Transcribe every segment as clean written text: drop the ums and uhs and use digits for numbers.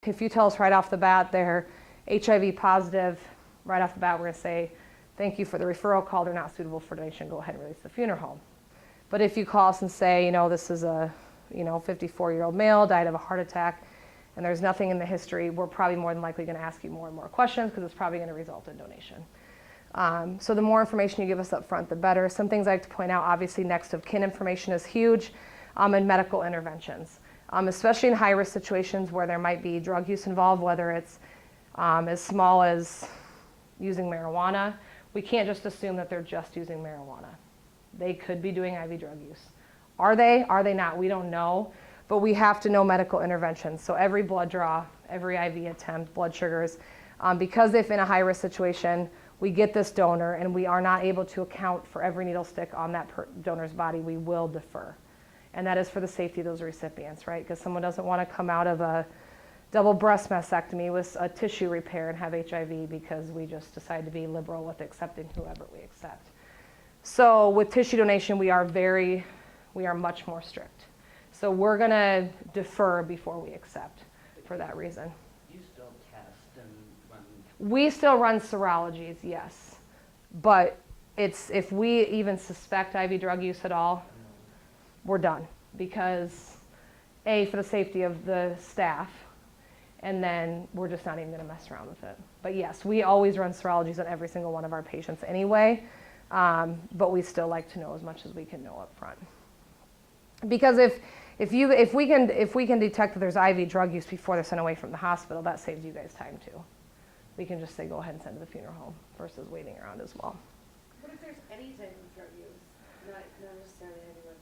If you tell us right off the bat they're HIV positive, right off the bat we're going to say, thank you for the referral call, they're not suitable for donation, go ahead and release the funeral home. But if you call us and say, this is a 54-year-old male, died of a heart attack, and there's nothing in the history, we're probably more than likely going to ask you more and more questions because it's probably going to result in donation. So the more information you give us up front, the better. Some things I like to point out, obviously next of kin information is huge, and medical interventions. Especially in high-risk situations where there might be drug use involved, whether it's as small as using marijuana. We can't just assume that they're just using marijuana. They could be doing IV drug use. Are they? Are they not? We don't know, but we have to know medical interventions. So every blood draw, every IV attempt, blood sugars, because if in a high-risk situation we get this donor and we are not able to account for every needle stick on that donor's body, we will defer. And that is for the safety of those recipients, right? Because someone doesn't want to come out of a double breast mastectomy with a tissue repair and have HIV because we just decide to be liberal with accepting whoever we accept. So with tissue donation, we are much more strict. So we're going to defer before we accept for that reason. You still test and run? We still run serologies, yes. But if we even suspect IV drug use at all, we're done, because A, for the safety of the staff, and then we're just not even going to mess around with it. But yes, we always run serologies on every single one of our patients anyway, but we still like to know as much as we can know up front. Because if we can detect that there's IV drug use before they're sent away from the hospital, that saves you guys time too. We can just say go ahead and send to the funeral home versus waiting around as well. What if there's any type of drug use? Not necessarily anyone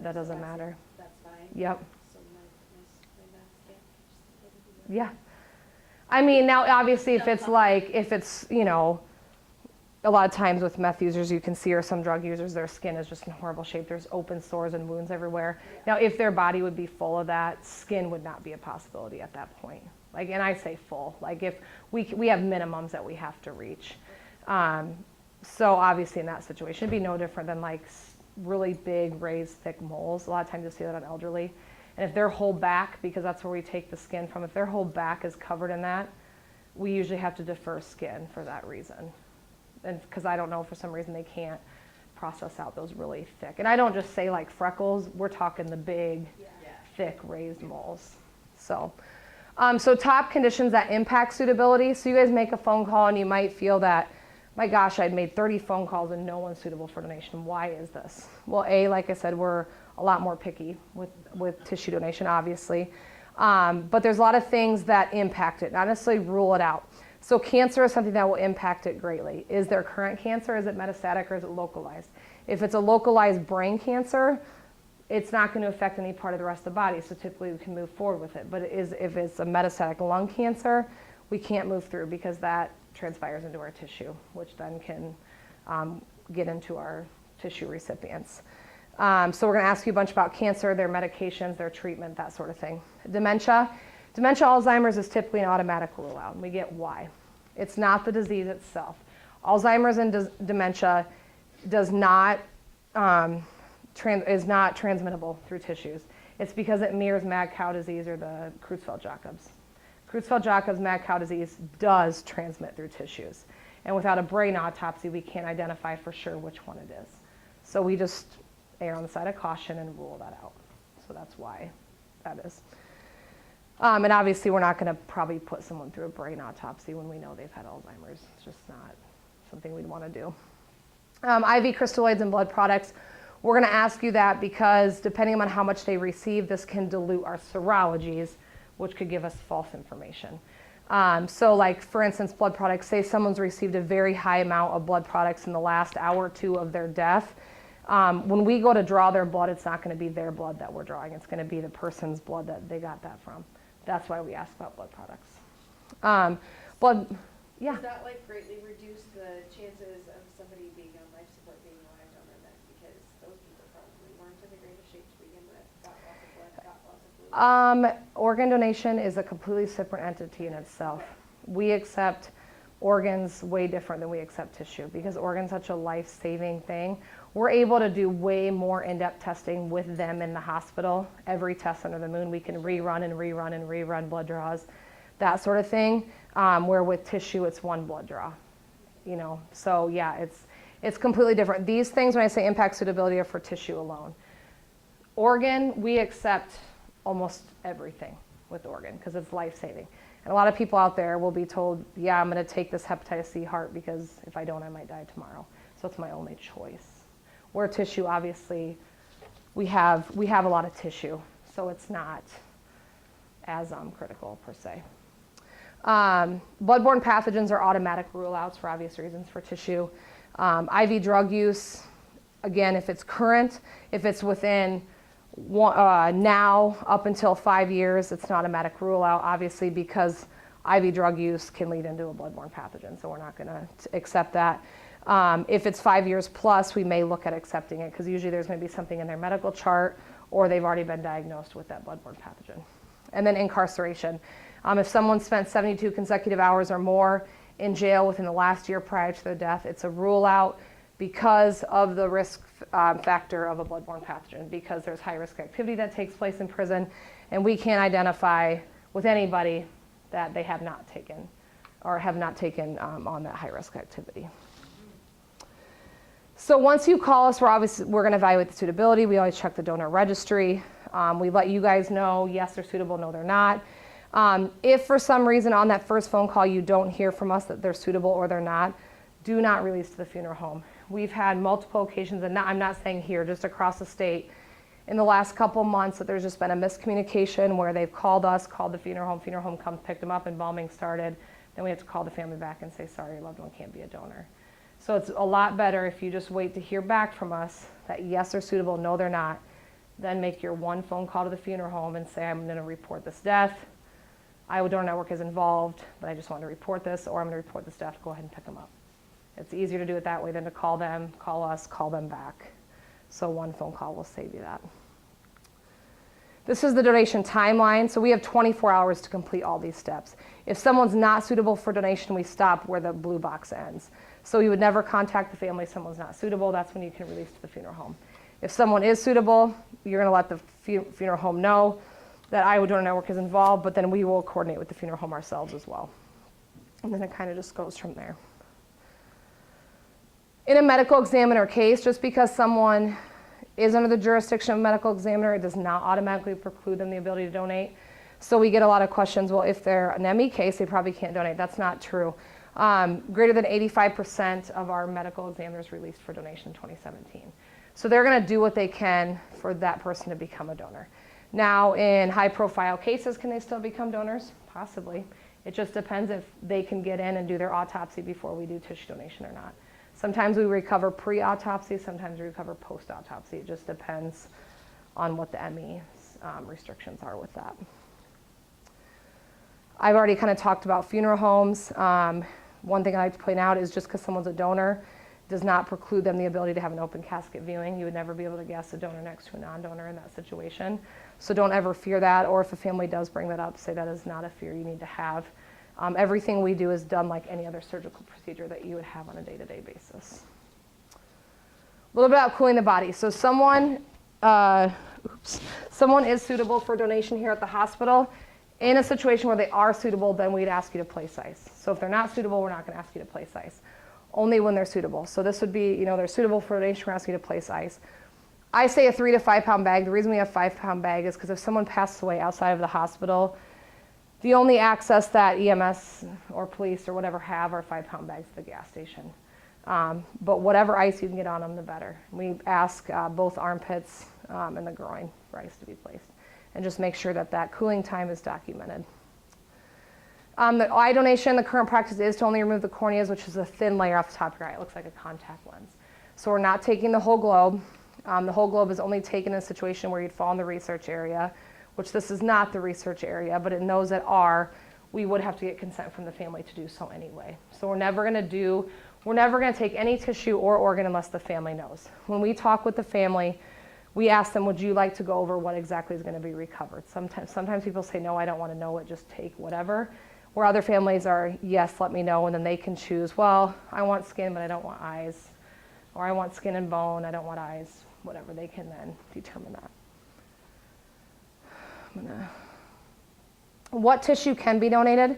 That doesn't matter. That's fine? Yep. So my mask can't just Yeah. I mean, now obviously if it's a lot of times with meth users you can see, or some drug users, their skin is just in horrible shape. There's open sores and wounds everywhere. Yeah. Now if their body would be full of that, skin would not be a possibility at that point. And I say full, if we have minimums that we have to reach. So obviously in that situation, it'd be no different than really big, raised, thick moles. A lot of times you'll see that on elderly. And if their whole back, because that's where we take the skin from, if their whole back is covered in that, we usually have to defer skin for that reason. And because I don't know, for some reason they can't process out those really thick. And I don't just say freckles, we're talking the big, thick, raised moles. So top conditions that impact suitability. So you guys make a phone call and you might feel that, my gosh, I'd made 30 phone calls and no one's suitable for donation. Why is this? Well, A, like I said, we're a lot more picky with tissue donation, obviously. But there's a lot of things that impact it, not necessarily rule it out. So cancer is something that will impact it greatly. Is there current cancer? Is it metastatic, or is it localized? If it's a localized brain cancer, it's not going to affect any part of the rest of the body, so typically we can move forward with it. But if it's a metastatic lung cancer, we can't move through because that transpires into our tissue, which then can get into our tissue recipients. So we're going to ask you a bunch about cancer, their medications, their treatment, that sort of thing. Dementia, Alzheimer's is typically an automatic rule out, and we get why. It's not the disease itself. Alzheimer's and dementia is not transmittable through tissues. It's because it mirrors mad cow disease or the Creutzfeldt-Jakob's. Creutzfeldt-Jakob's mad cow disease does transmit through tissues. And without a brain autopsy, we can't identify for sure which one it is. So we just err on the side of caution and rule that out. So that's why that is. And obviously, we're not going to probably put someone through a brain autopsy when we know they've had Alzheimer's. It's just not something we'd want to do. IV crystalloids and blood products. We're going to ask you that because depending on how much they receive, this can dilute our serologies, which could give us false information. So for instance, blood products, say someone's received a very high amount of blood products in the last hour or two of their death. When we go to draw their blood, it's not going to be their blood that we're drawing. It's going to be the person's blood that they got that from. That's why we ask about blood products. Yeah. Does that greatly reduce the chances of somebody being on life support being a live donor then? Because those people probably weren't in the greatest shape to begin with, got lots of blood, got lots of fluid. Organ donation is a completely separate entity in itself. We accept organs way different than we accept tissue because organ's such a life-saving thing. we're able to do way more in-depth testing with them in the hospital. Every test under the moon, we can rerun blood draws, that sort of thing, where with tissue, it's one blood draw, you know. So yeah, it's completely different. These things, when I say impact suitability, are for tissue alone. Organ, we accept almost everything with organ because it's life-saving. And a lot of people out there will be told, yeah, I'm going to take this hepatitis C heart because if I don't, I might die tomorrow. So it's my only choice. Where tissue, obviously, we have a lot of tissue, so it's not as critical per se. Bloodborne pathogens are automatic rule-outs for obvious reasons for tissue. IV drug use, again, if it's current, if it's within now up until 5 years, it's an automatic rule-out, obviously, because IV drug use can lead into a bloodborne pathogen, so we're not going to accept that. If it's 5 years plus, we may look at accepting it because usually there's going to be something in their medical chart or they've already been diagnosed with that bloodborne pathogen. And then incarceration. If someone spent 72 consecutive hours or more in jail within the last year prior to their death, it's a rule out because of the risk factor of a bloodborne pathogen, because there's high risk activity that takes place in prison and we can't identify with anybody that they have not taken or have not taken on that high risk activity. So once you call us, we're going to evaluate the suitability. We always check the donor registry. We let you guys know, yes, they're suitable, no, they're not. If for some reason on that first phone call you don't hear from us that they're suitable or they're not, do not release to the funeral home. We've had multiple occasions, and I'm not saying here, just across the state, in the last couple months that there's just been a miscommunication where they've called us, called the funeral home comes, picked them up, embalming started. Then we have to call the family back and say, sorry, your loved one can't be a donor. So it's a lot better if you just wait to hear back from us that yes, they're suitable, no, they're not. Then make your one phone call to the funeral home and say, I'm going to report this death. Iowa Donor Network is involved, but I just want to report this, or I'm going to report this death. Go ahead and pick them up. It's easier to do it that way than to call them, call us, call them back. So one phone call will save you that. This is the donation timeline. So we have 24 hours to complete all these steps. If someone's not suitable for donation, we stop where the blue box ends. So we would never contact the family if someone's not suitable. That's when you can release to the funeral home. If someone is suitable, you're going to let the funeral home know that Iowa Donor Network is involved, but then we will coordinate with the funeral home ourselves as well. And then it kind of just goes from there. In a medical examiner case, just because someone is under the jurisdiction of a medical examiner, it does not automatically preclude them the ability to donate. So we get a lot of questions, well, if they're an ME case, they probably can't donate. That's not true. Greater than 85% of our medical examiners released for donation in 2017. So they're going to do what they can for that person to become a donor. Now, in high-profile cases, can they still become donors? Possibly. It just depends if they can get in and do their autopsy before we do tissue donation or not. Sometimes we recover pre-autopsy, sometimes we recover post-autopsy. It just depends on what the ME restrictions are with that. I've already kind of talked about funeral homes. One thing I like to point out is just because someone's a donor does not preclude them the ability to have an open casket viewing. You would never be able to guess a donor next to a non-donor in that situation. So don't ever fear that, or if a family does bring that up, say that is not a fear you need to have. Everything we do is done like any other surgical procedure that you would have on a day-to-day basis. A little bit about cooling the body. So someone is suitable for donation here at the hospital. In a situation where they are suitable, then we'd ask you to place ice. So if they're not suitable, we're not going to ask you to place ice. Only when they're suitable. So this would be, they're suitable for donation, we're asking you to place ice. I say a 3 to 5 pound bag. The reason we have 5 pound bag is because if someone passes away outside of the hospital, the only access that EMS or police or whatever have are 5 pound bags at the gas station. But whatever ice you can get on them, the better. We ask both armpits and the groin for ice to be placed. And just make sure that that cooling time is documented. The eye donation, the current practice is to only remove the corneas, which is a thin layer off the top of your eye. It looks like a contact lens. So we're not taking the whole globe. The whole globe is only taken in a situation where you'd fall in the research area, which this is not the research area, but in those that are, we would have to get consent from the family to do so anyway. So we're never going to take any tissue or organ unless the family knows. When we talk with the family, we ask them, would you like to go over what exactly is going to be recovered? Sometimes people say, no, I don't want to know it, just take whatever. Where other families are, yes, let me know, and then they can choose, well, I want skin, but I don't want eyes. or I want skin and bone, I don't want eyes, whatever, they can then determine that. What tissue can be donated?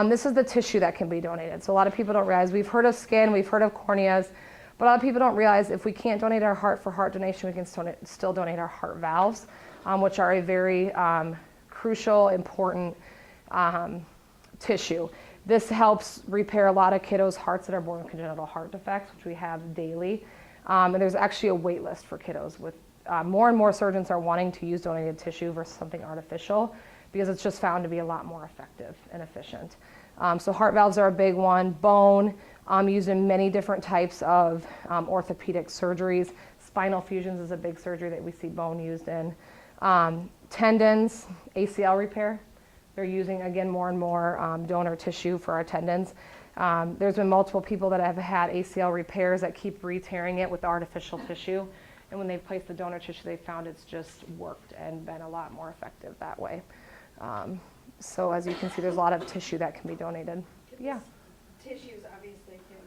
This is the tissue that can be donated. So a lot of people don't realize, we've heard of skin, we've heard of corneas, but a lot of people don't realize if we can't donate our heart for heart donation, we can still donate our heart valves, which are a very crucial, important tissue. This helps repair a lot of kiddos' hearts that are born with congenital heart defects, which we have daily. And there's actually a wait list for kiddos with more and more surgeons are wanting to use donated tissue versus something artificial because it's just found to be a lot more effective and efficient. So heart valves are a big one. Bone, used in many different types of orthopedic surgeries. Spinal fusions is a big surgery that we see bone used in. Tendons, ACL repair. They're using, again, more and more donor tissue for our tendons. There's been multiple people that have had ACL repairs that keep re-tearing it with artificial tissue. And when they've placed the donor tissue, they found it's just worked and been a lot more effective that way. So as you can see, there's a lot of tissue that can be donated. Yeah. Tissues obviously can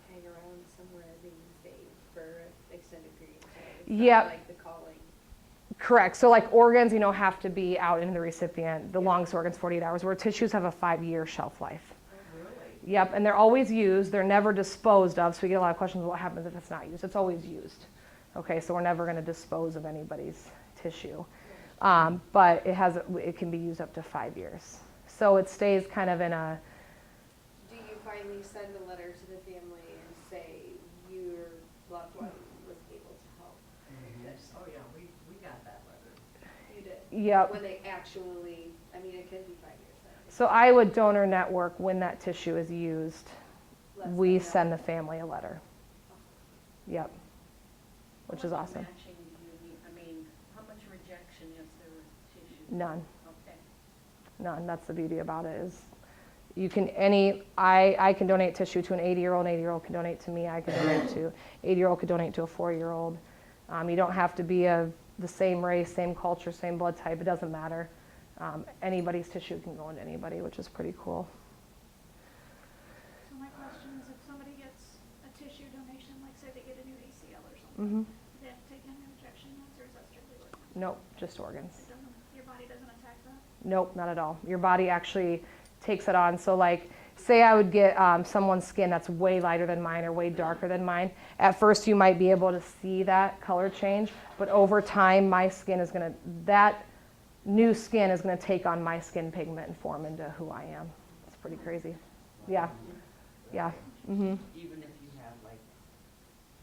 hang around somewhere being saved for an extended period of time. It's not Yep. like the calling. Correct. So like organs, have to be out in the recipient. The longest organs, 48 hours, where tissues have a 5-year shelf life. Oh, really? Yep, and they're always used. They're never disposed of. So we get a lot of questions, what happens if it's not used? It's always used. Okay, so we're never going to dispose of anybody's tissue. But it can be used up to 5 years. So it stays kind of in a, Do you finally send a letter to the family and say your loved one was able to help? This? Oh, yeah, we got that letter. You did? yep. When they actually, I mean, it could be 5 years then. So Iowa Donor Network, when that tissue is used, Let's we find out. send the family a letter. Yep, which is How much awesome. matching do you need? I mean, how much rejection is there with tissue? None. Okay. None. That's the beauty about it is you can I can donate tissue to an 80-year-old, an 80-year-old can donate to me, I can donate to 80-year-old could donate to a 4-year-old. You don't have to be the same race, same culture, same blood type. It doesn't matter. Anybody's tissue can go into anybody, which is pretty cool. So my question is, if somebody gets a tissue donation, like say they get a new ACL or something, Hmm. do they have to take any rejection meds, or is that strictly organ? Nope, just organs. Your body doesn't attack that? Nope, not at all. Your body actually takes it on. So like, say I would get someone's skin that's way lighter than mine or way darker than mine. At first you might be able to see that color change, but over time my skin is going to, that new skin is going to take on my skin pigment and form into who I am. It's pretty crazy. Yeah, yeah. Hmm. Even if you have like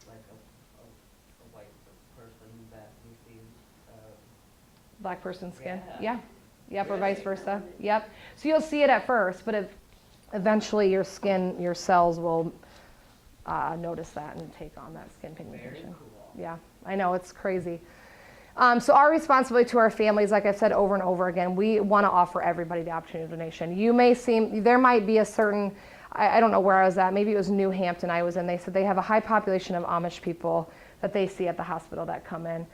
a white person that receives, Black person skin. Yeah. Yeah. Yep, or vice versa. Yep. So you'll see it at first, but eventually your skin, your cells will notice that and take on that skin very pigmentation. cool. Yeah, I know, it's crazy. So our responsibility to our families, like I've said over and over again, we want to offer everybody the opportunity of donation. There might be a certain, I don't know where I was at, maybe it was New Hampton I was in, they said they have a high population of Amish people that they see at the hospital that come in.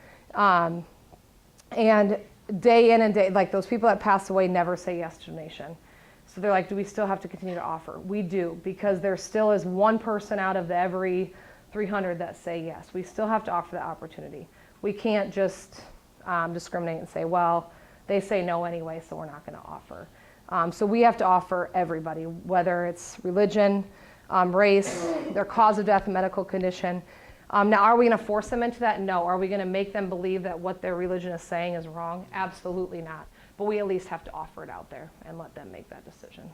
And day in and day, like those people that pass away never say yes to donation. So they're like, do we still have to continue to offer? We do, because there still is one person out of every 300 that say yes. We still have to offer the opportunity. We can't just discriminate and say, well, they say no anyway, so we're not going to offer. So we have to offer everybody, whether it's religion, race, their cause of death, medical condition. Now, are we going to force them into that? No. Are we going to make them believe that what their religion is saying is wrong? Absolutely not. But we at least have to offer it out there and let them make that decision.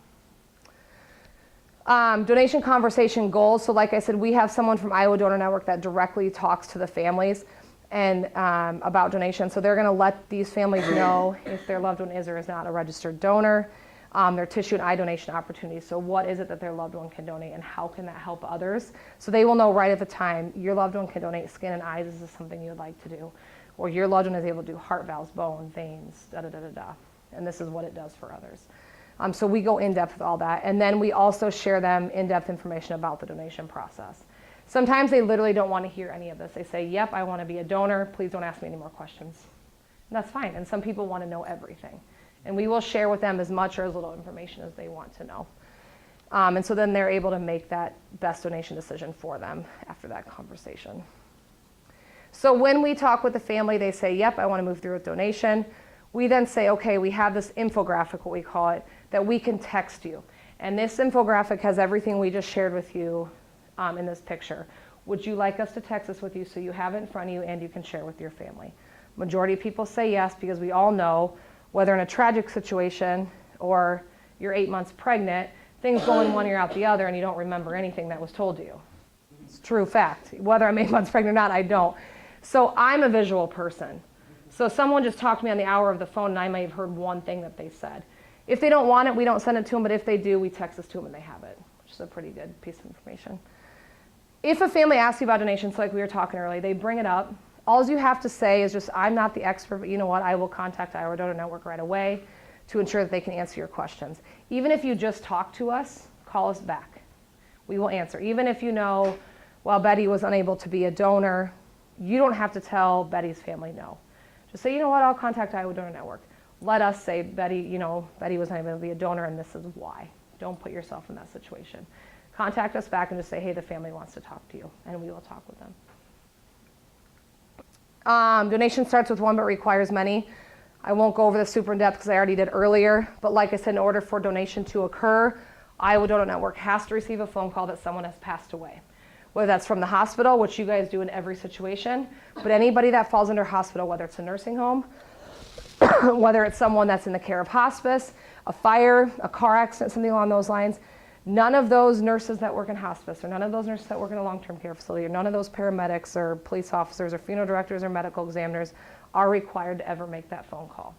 Donation conversation goals. So like I said, we have someone from Iowa Donor Network that directly talks to the families and about donation. So they're going to let these families know if their loved one is or is not a registered donor, their tissue and eye donation opportunities. So what is it that their loved one can donate and how can that help others? So they will know right at the time, your loved one can donate skin and eyes. Is this something you would like to do? Or your loved one is able to do heart valves, bone, veins, da-da-da-da-da. And this is what it does for others. So we go in depth with all that. And then we also share them in-depth information about the donation process. Sometimes they literally don't want to hear any of this. They say, yep, I want to be a donor. Please don't ask me any more questions. And that's fine. And some people want to know everything. And we will share with them as much or as little information as they want to know. And so then they're able to make that best donation decision for them after that conversation. So when we talk with the family, they say, yep, I want to move through with donation. We then say, okay, we have this infographic, what we call it, that we can text you. And this infographic has everything we just shared with you in this picture. Would you like us to text this with you so you have it in front of you and you can share with your family? Majority of people say yes, because we all know, whether in a tragic situation or you're 8 months pregnant, things go in one ear out the other and you don't remember anything that was told to you. It's true fact. Whether I'm 8 months pregnant or not, I don't. So I'm a visual person. So someone just talked to me on the hour of the phone and I may have heard one thing that they said. If they don't want it, we don't send it to them, but if they do, we text this to them and they have it, which is a pretty good piece of information. If a family asks you about donations, like we were talking earlier, they bring it up. All you have to say is just, I'm not the expert, but you know what, I will contact Iowa Donor Network right away to ensure that they can answer your questions. Even if you just talk to us, call us back. We will answer. Even if you know, well, Betty was unable to be a donor, you don't have to tell Betty's family no. Just say, you know what, I'll contact Iowa Donor Network. Let us say, Betty was unable to be a donor and this is why. Don't put yourself in that situation. Contact us back and just say, hey, the family wants to talk to you, and we will talk with them. Donation starts with one but requires many. I won't go over this super in depth because I already did earlier, but like I said, in order for donation to occur, Iowa Donor Network has to receive a phone call that someone has passed away. Whether that's from the hospital, which you guys do in every situation, but anybody that falls under hospital, whether it's a nursing home, whether it's someone that's in the care of hospice, a fire, a car accident, something along those lines, none of those nurses that work in hospice, or none of those nurses that work in a long-term care facility, or none of those paramedics or police officers or funeral directors or medical examiners are required to ever make that phone call.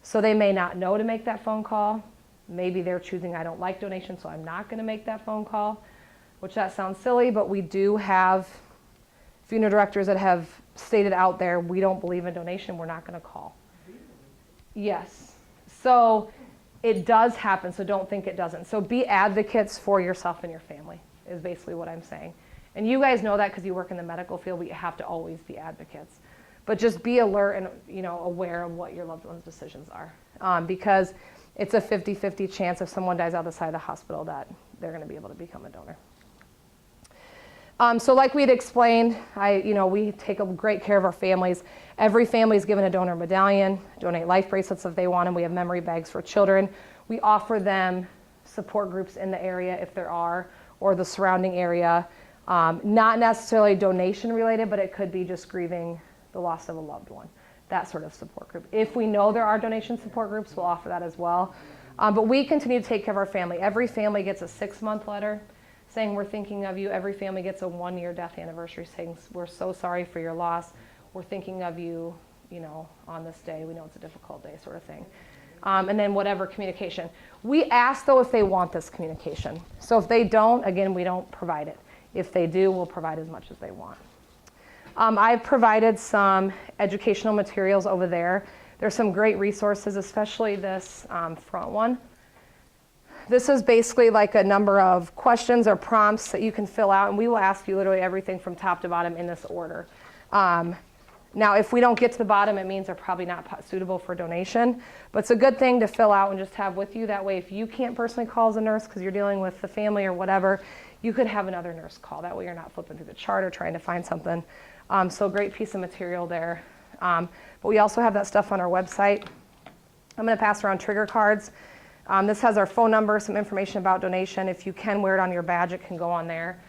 So they may not know to make that phone call. Maybe they're choosing, I don't like donations, so I'm not going to make that phone call, which that sounds silly, but we do have funeral directors that have stated out there, we don't believe in donation, we're not going to call. Yes. So it does happen, so don't think it doesn't. So be advocates for yourself and your family is basically what I'm saying. And you guys know that because you work in the medical field, but you have to always be advocates. But just be alert and aware of what your loved one's decisions are. Because it's a 50-50 chance if someone dies outside the hospital that they're going to be able to become a donor. So like we'd explained, we take a great care of our families. Every family is given a donor medallion, donate life bracelets if they want them. We have memory bags for children. We offer them support groups in the area if there are, or the surrounding area. Not necessarily donation related, but it could be just grieving the loss of a loved one, that sort of support group. If we know there are donation support groups, we'll offer that as well. But we continue to take care of our family. Every family gets a 6-month letter saying we're thinking of you. Every family gets a 1-year death anniversary saying we're so sorry for your loss. We're thinking of you, on this day. We know it's a difficult day, sort of thing. And then whatever communication. We ask, though, if they want this communication. So if they don't, again, we don't provide it. If they do, we'll provide as much as they want. I've provided some educational materials over there. There's some great resources, especially this front one. This is basically like a number of questions or prompts that you can fill out, and we will ask you literally everything from top to bottom in this order. Now, if we don't get to the bottom, it means they're probably not suitable for donation, but it's a good thing to fill out and just have with you. That way, if you can't personally call as a nurse because you're dealing with the family or whatever, you could have another nurse call. That way, you're not flipping through the chart or trying to find something. So great piece of material there. But we also have that stuff on our website. I'm going to pass around trigger cards. This has our phone number, some information about donation. If you can wear it on your badge, it can go on there.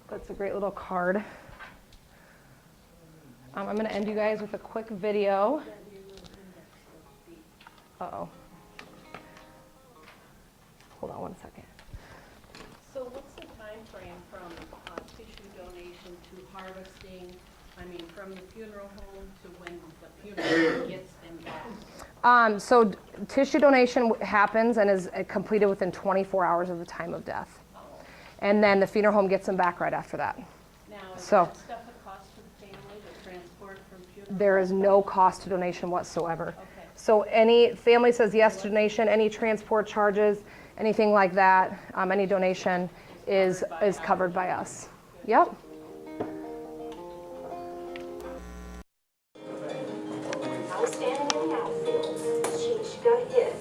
That's a great little card. I'm going to end you guys with a quick video. Uh-oh. Hold on one second. So what's the time frame from tissue donation to harvesting? From the funeral home to when the funeral home gets them back? So tissue donation happens and is completed within 24 hours of the time of death. And then the funeral home gets them back right after that. Now, is So- that stuff a cost to the family to transport from funeral? There is no cost to donation whatsoever. Okay. So any family says yes to donation, any transport charges, anything like that, any donation is covered by us. Yep. I was standing in the outfield. She got hit,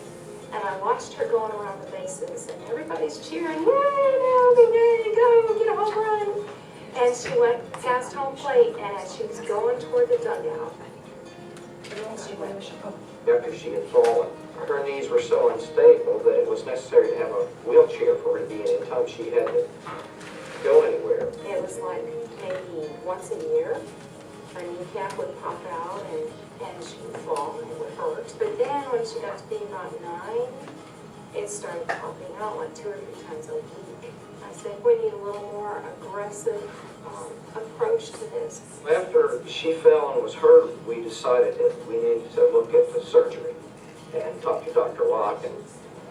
and I watched watched her going around the bases, and everybody's cheering, yay, Naomi, yay, go, get a home run. And she went past home plate, and as she was going toward the dugout, she went, After she had fallen, her knees were so unstable that it was necessary to have a wheelchair for her to be in anytime she had to go anywhere. it was like maybe once a year, her kneecap would pop out, and she would fall, and it would hurt. But then when she got to be about 9, it started popping out like 2 or 3 times a week. I said, we need a little more aggressive approach to this. After she fell and was hurt, we decided that we needed to look at the surgery and talk to Dr. Locke, and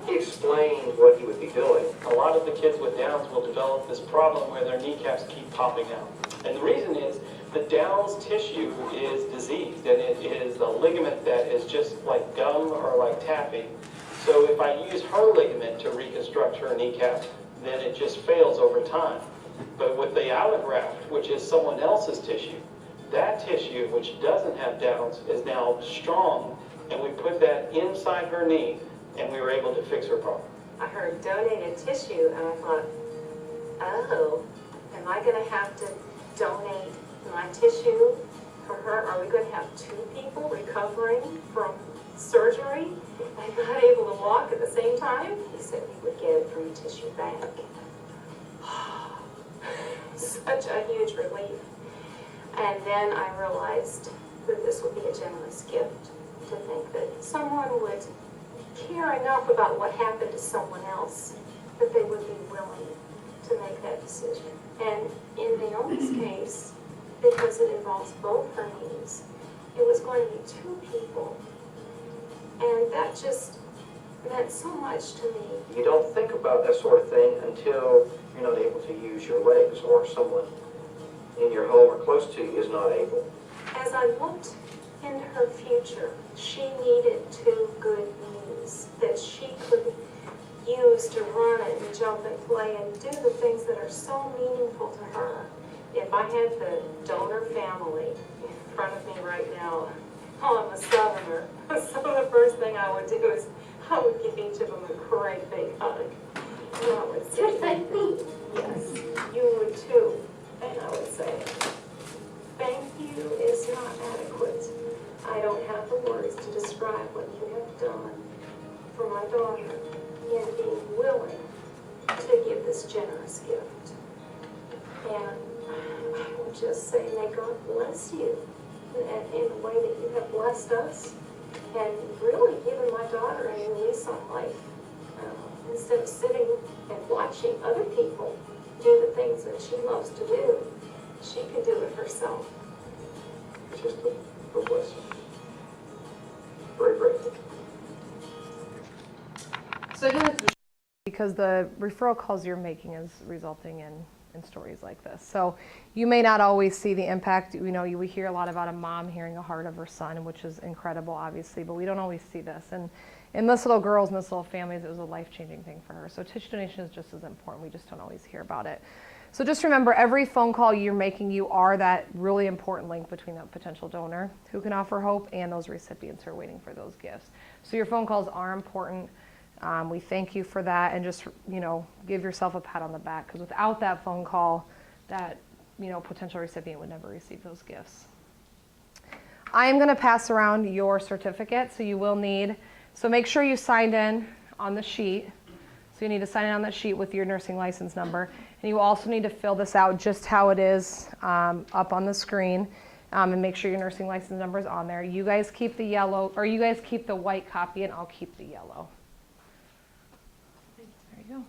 he explained what he would be doing. A lot of the kids with Downs will develop this problem where their kneecaps keep popping out. And the reason is the Downs tissue is diseased, and it is a ligament that is just like gum or like taffy. So if I use her ligament to reconstruct her kneecap, then it just fails over time. But with the allograft, which is someone else's tissue, that tissue, which doesn't have Downs, is now strong, and we put that inside her knee, and we were able to fix her problem. I heard donated tissue, and I thought, oh, am I going to have to donate my tissue for her? Are we going to have 2 people recovering from surgery and not able to walk at the same time? He said he would get a free tissue bank. Such a huge relief. And then I realized that this would be a generous gift, to think that someone would care enough about what happened to someone else that they would be willing to make that decision. And in Naomi's case, because it involves both her knees, it was going to be 2 people. And that just meant so much to me. You don't think about that sort of thing until you're not able to use your legs, or someone in your home or close to you is not able. As I looked into her future, she needed 2 good knees that she could use to run and jump and play and do the things that are so meaningful to her. If I had the donor family in front of me right now, oh, I'm a Southerner, so the first thing I would do is I would give each of them a great big hug. And I would say, thank me. Yes, you would too. And I would say, thank you is not adequate. I don't have the words to describe what you have done for my daughter in being willing to give this generous gift. And I would just say, may God bless you in the way that you have blessed us, and really given my daughter a new lease on life. Instead of sitting and watching other people do the things that she loves to do, she can do it herself. It's just a blessing. Very grateful. So again, because the referral calls you're making is resulting in stories like this. So you may not always see the impact. You know, we hear a lot about a mom hearing a heart of her son, which is incredible, obviously, but we don't always see this. And in this little girl's and this little family's, it was a life-changing thing for her. So tissue donation is just as important. We just don't always hear about it. So just remember, every phone call you're making, you are that really important link between that potential donor who can offer hope and those recipients who are waiting for those gifts. So your phone calls are important. We thank you for that, and just, you know, give yourself a pat on the back, because without that phone call, that, you know, potential recipient would never receive those gifts. I am going to pass around your certificate, so you will need, so make sure you signed in on the sheet. So you need to sign in on that sheet with your nursing license number, and you also need to fill this out just how it is up on the screen, and make sure your nursing license number is on there. You guys keep the yellow, or you guys keep the white copy, and I'll keep the yellow. There you go.